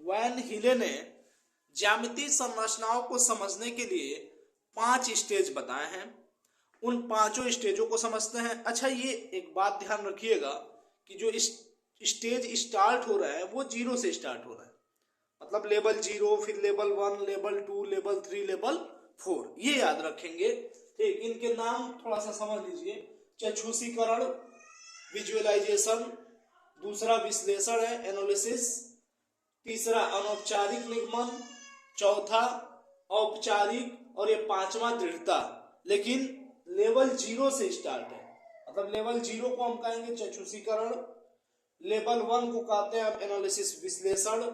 Van हिले ने ज्यामितीय संरचनाओं को समझने के लिए 5 स्टेज बताए हैं। उन पांचों स्टेजों को समझते हैं। अच्छा, ये एक बात ध्यान रखिएगा कि जो स्टेज स्टार्ट हो रहा है वो 0 से स्टार्ट हो रहा है, मतलब लेवल 0, फिर लेवल 1, लेवल 2, लेवल 3, लेवल 4, ये याद रखेंगे। ठीक, इनके नाम थोड़ा सा समझ लीजिए। चक्षुषीकरण, विजुअलाइजेशन, दूसरा विश्लेषण है एनालिसिस, तीसरा अनौपचारिक निगमन, चौथा औपचारिक और ये पांचवा दृढ़ता। लेकिन लेवल 0 से स्टार्ट है, मतलब लेवल 0 को हम कहेंगे चक्षुषीकरण, लेवल 1 को कहते हैं एनालिसिस विश्लेषण,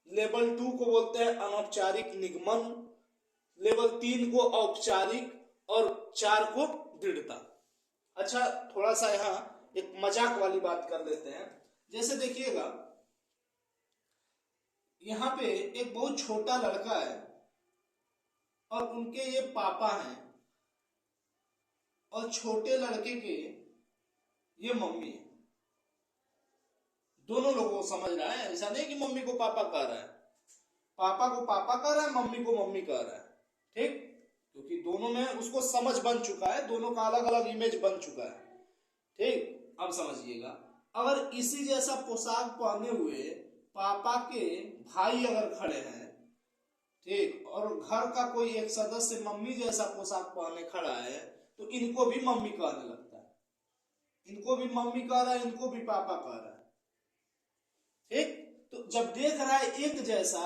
लेवल 2 को बोलते हैं अनौपचारिक निगमन, लेवल 3 को औपचारिक और 4 को दृढ़ता। अच्छा, थोड़ा सा यहाँ एक मजाक वाली बात कर लेते हैं। जैसे देखिएगा, यहाँ पे एक बहुत छोटा लड़का है और उनके ये पापा हैं और छोटे लड़के के ये मम्मी है। दोनों लोगों को समझ रहा है, ऐसा नहीं कि मम्मी को पापा कह रहा है, पापा को पापा कह रहा है, मम्मी को मम्मी कह रहा है। ठीक, क्योंकि दोनों में उसको समझ बन चुका है, दोनों का अलग अलग इमेज बन चुका है। ठीक, अब समझिएगा, अगर इसी जैसा पोशाक पहने हुए पापा के भाई अगर खड़े हैं, ठीक, और घर का कोई एक सदस्य मम्मी जैसा पोशाक पहने खड़ा है, तो इनको भी मम्मी कहने लगता है, इनको भी मम्मी कह रहा है, इनको भी पापा कह रहा है। ठीक, तो जब देख रहा है एक जैसा,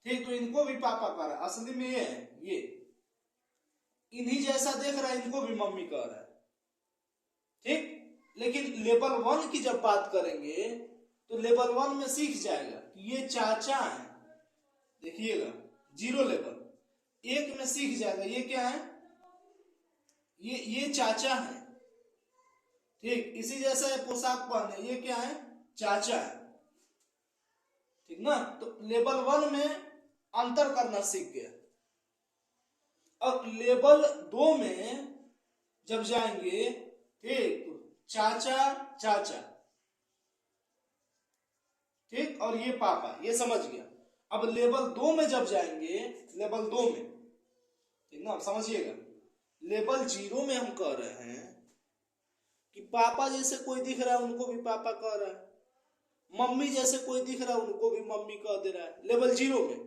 ठीक, तो इनको भी पापा कह रहा है। असली में ये है, ये इन्हीं जैसा देख रहा है, इनको भी मम्मी कह रहा है। ठीक, लेकिन लेवल 1 की जब बात करेंगे तो लेवल 1 में सीख जाएगा कि ये चाचा है। देखिएगा, 0 लेवल 1 में सीख जाएगा ये क्या है, ये चाचा है। ठीक, इसी जैसा पोशाक पहने, ये क्या है, चाचा है। ठीक ना, तो लेवल 1 में अंतर करना सीख गया। और लेवल 2 में जब जाएंगे, ठीक, तो चाचा चाचा, ठीक, और ये पापा, ये समझ गया। अब लेवल 2 में जब जाएंगे, लेवल 2 में, ठीक ना, समझिएगा, लेवल 0 में हम कह रहे हैं कि पापा जैसे कोई दिख रहा है उनको भी पापा कह रहा है, मम्मी जैसे कोई दिख रहा है उनको भी मम्मी कह दे रहा है। लेवल 0 में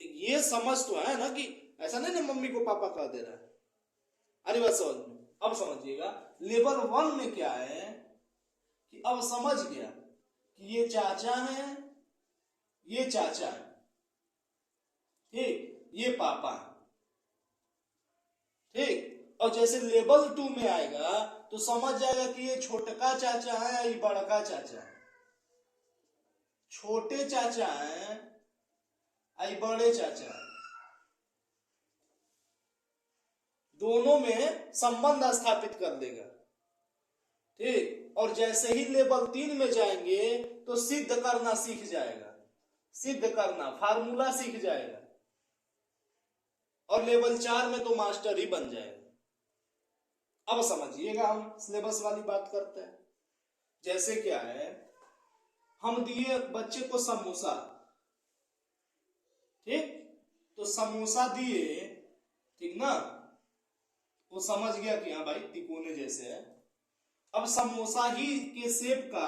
ये समझ तो है ना कि ऐसा नहीं ना मम्मी को पापा कह दे रहा है। अरे बात समझ में, अब समझिएगा लेवल 1 में क्या है कि अब समझ गया कि ये चाचा है, ये चाचा है, ठीक, ये पापा है। ठीक, और जैसे लेवल 2 में आएगा तो समझ जाएगा कि ये छोटका चाचा है, ये बड़का चाचा है, छोटे चाचा है, ये बड़े चाचा है। दोनों में संबंध स्थापित कर देगा। ठीक, और जैसे ही लेवल 3 में जाएंगे तो सिद्ध करना सीख जाएगा, सिद्ध करना, फार्मूला सीख जाएगा। और लेवल 4 में तो मास्टर ही बन जाएगा। अब समझिएगा, हम सिलेबस वाली बात करते हैं। जैसे क्या है, हम दिए बच्चे को समोसा, ठीक, तो समोसा दिए, ठीक ना, वो समझ गया कि हाँ भाई तिकोने जैसे है। अब समोसा ही के शेप का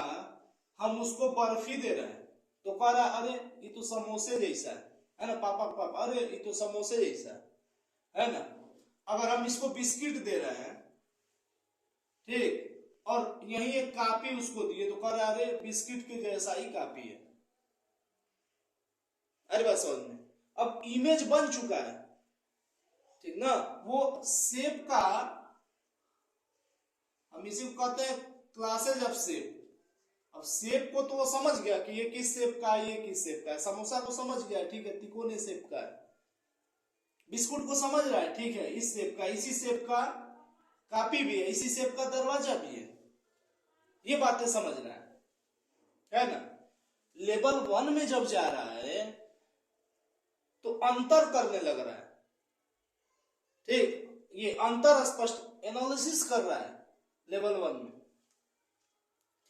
हम उसको बर्फी दे रहे हैं, तो कह रहा अरे ये तो समोसे जैसा है ना पापा, पापा अरे ये तो समोसे जैसा है ना। अगर हम इसको बिस्किट दे रहे हैं, ठीक, और यही एक कापी उसको दिए, तो कह रहा अरे बिस्किट के जैसा ही कापी है। अरे बस समझ में, अब इमेज बन चुका है, ठीक ना, वो शेप का, हम इसी को कहते हैं क्लासेज ऑफ शेप। अब शेप को तो वो समझ गया कि ये किस शेप का है, ये किस शेप का है। समोसा को समझ गया, ठीक है, तिकोने शेप का है। बिस्कुट को समझ रहा है, ठीक है, इस शेप का, इसी शेप का कापी भी है, इसी शेप का दरवाजा भी है। ये बातें समझ रहा है ना। लेवल 1 में जब जा रहा है तो अंतर करने लग रहा है, ठीक, ये अंतर स्पष्ट एनालिसिस कर रहा है लेवल 1 में,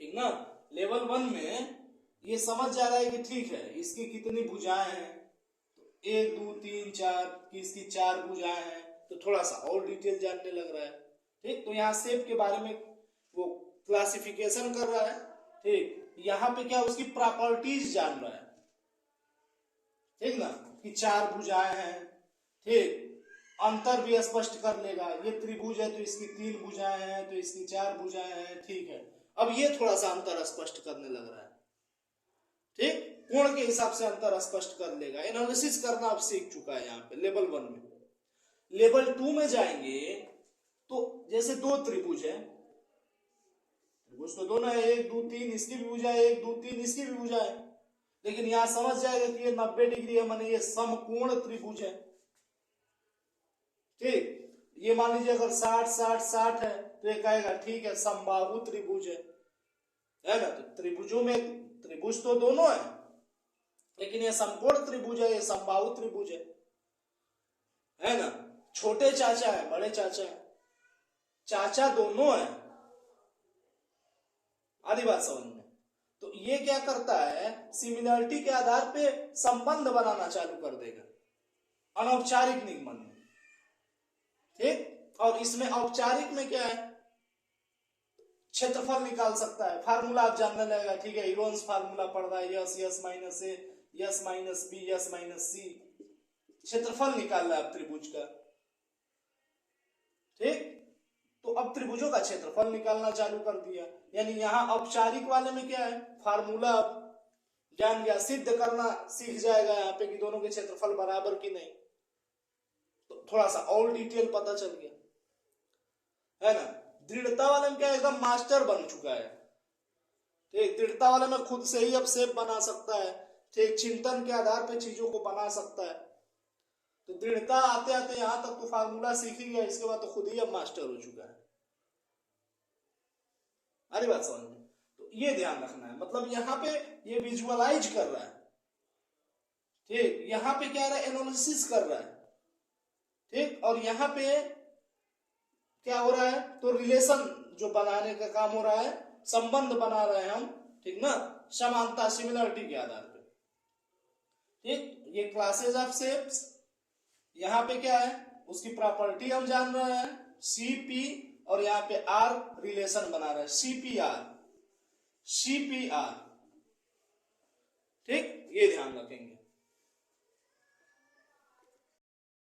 ठीक ना। लेवल 1 में ये समझ जा रहा है कि ठीक है इसकी कितनी भुजाएं हैं, तो 1 2 3 4 की इसकी 4 भुजाएं हैं, तो थोड़ा सा और डिटेल जानने लग रहा है। ठीक, तो यहाँ शेप के बारे में वो क्लासिफिकेशन कर रहा है। ठीक, यहाँ पे क्या उसकी प्रॉपर्टीज जान रहा है। ठीक ना, कि 4 भुजाएं हैं। ठीक, अंतर भी स्पष्ट कर लेगा, ये त्रिभुज है तो इसकी 3 भुजाएं हैं, तो इसकी 4 भुजाएं हैं। ठीक है, अब ये थोड़ा सा अंतर स्पष्ट करने लग रहा है। ठीक, कोण के हिसाब से अंतर स्पष्ट कर लेगा। एनालिसिस करना अब सीख चुका है यहाँ पे लेवल 1 में। लेवल 2 में जाएंगे तो जैसे 2 त्रिभुज है, त्रिभुज तो दोनों है, 1 2 3 इसकी भी भुजा है, 1 2 3 इसकी भी भुजा है, लेकिन यहां समझ जाएगा कि ये 90 डिग्री है, माने ये समकोण त्रिभुज है। ठीक, ये मान लीजिए अगर 60 60 60 है तो ये कहेगा ठीक है समबाहु त्रिभुज है ना। तो त्रिभुजों में त्रिभुज तो दोनों है, लेकिन ये समकोण त्रिभुज है, ये समबाहु त्रिभुज है ना। छोटे चाचा है, बड़े चाचा है, चाचा दोनों है। आधी बात समझ में। तो ये क्या करता है, सिमिलरिटी के आधार पे संबंध बनाना चालू कर देगा अनौपचारिक निगमन में। ठीक, और इसमें औपचारिक में क्या है, क्षेत्रफल निकाल सकता है। फार्मूला आप जानने लगेगा। ठीक है, हीरोन्स फार्मूला पढ़ रहा है, S S minus A, S minus B, S minus C. क्षेत्रफल निकाल रहा है आप त्रिभुज का। ठीक, तो अब त्रिभुजों का क्षेत्रफल निकालना चालू कर दिया। यानी यहाँ औपचारिक वाले में क्या है, फार्मूला जान गया, सिद्ध करना सीख जाएगा यहाँ पे कि दोनों के क्षेत्रफल बराबर की नहीं। तो थोड़ा सा और डिटेल पता चल गया, है ना। दृढ़ता वाले में क्या एकदम मास्टर बन चुका है। ठीक, दृढ़ता वाले में खुद से ही अब शेप बना सकता है। ठीक, चिंतन के आधार पे चीजों को बना सकता है। तो दृढ़ता आते आते यहां तक तो फार्मूला सीख ही गया, इसके बाद तो खुद ही अब मास्टर हो चुका है। अरे बात समझ में। तो ये ध्यान रखना है, मतलब यहाँ पे ये विजुअलाइज कर रहा है। ठीक, यहाँ पे क्या रहा है, एनालिसिस कर रहा है। ठीक, और यहाँ पे क्या हो रहा है, तो रिलेशन जो बनाने का काम हो रहा है, संबंध बना रहे हैं हम। ठीक ना, समानता सिमिलरिटी के आधार पे। ठीक, ये क्लासेस ऑफ शेप्स। यहाँ पे क्या है, उसकी प्रॉपर्टी हम जान रहे हैं, सीपी, और यहाँ पे आर रिलेशन बना रहा है, सीपीआर, सीपीआर। ठीक, ये ध्यान रखेंगे।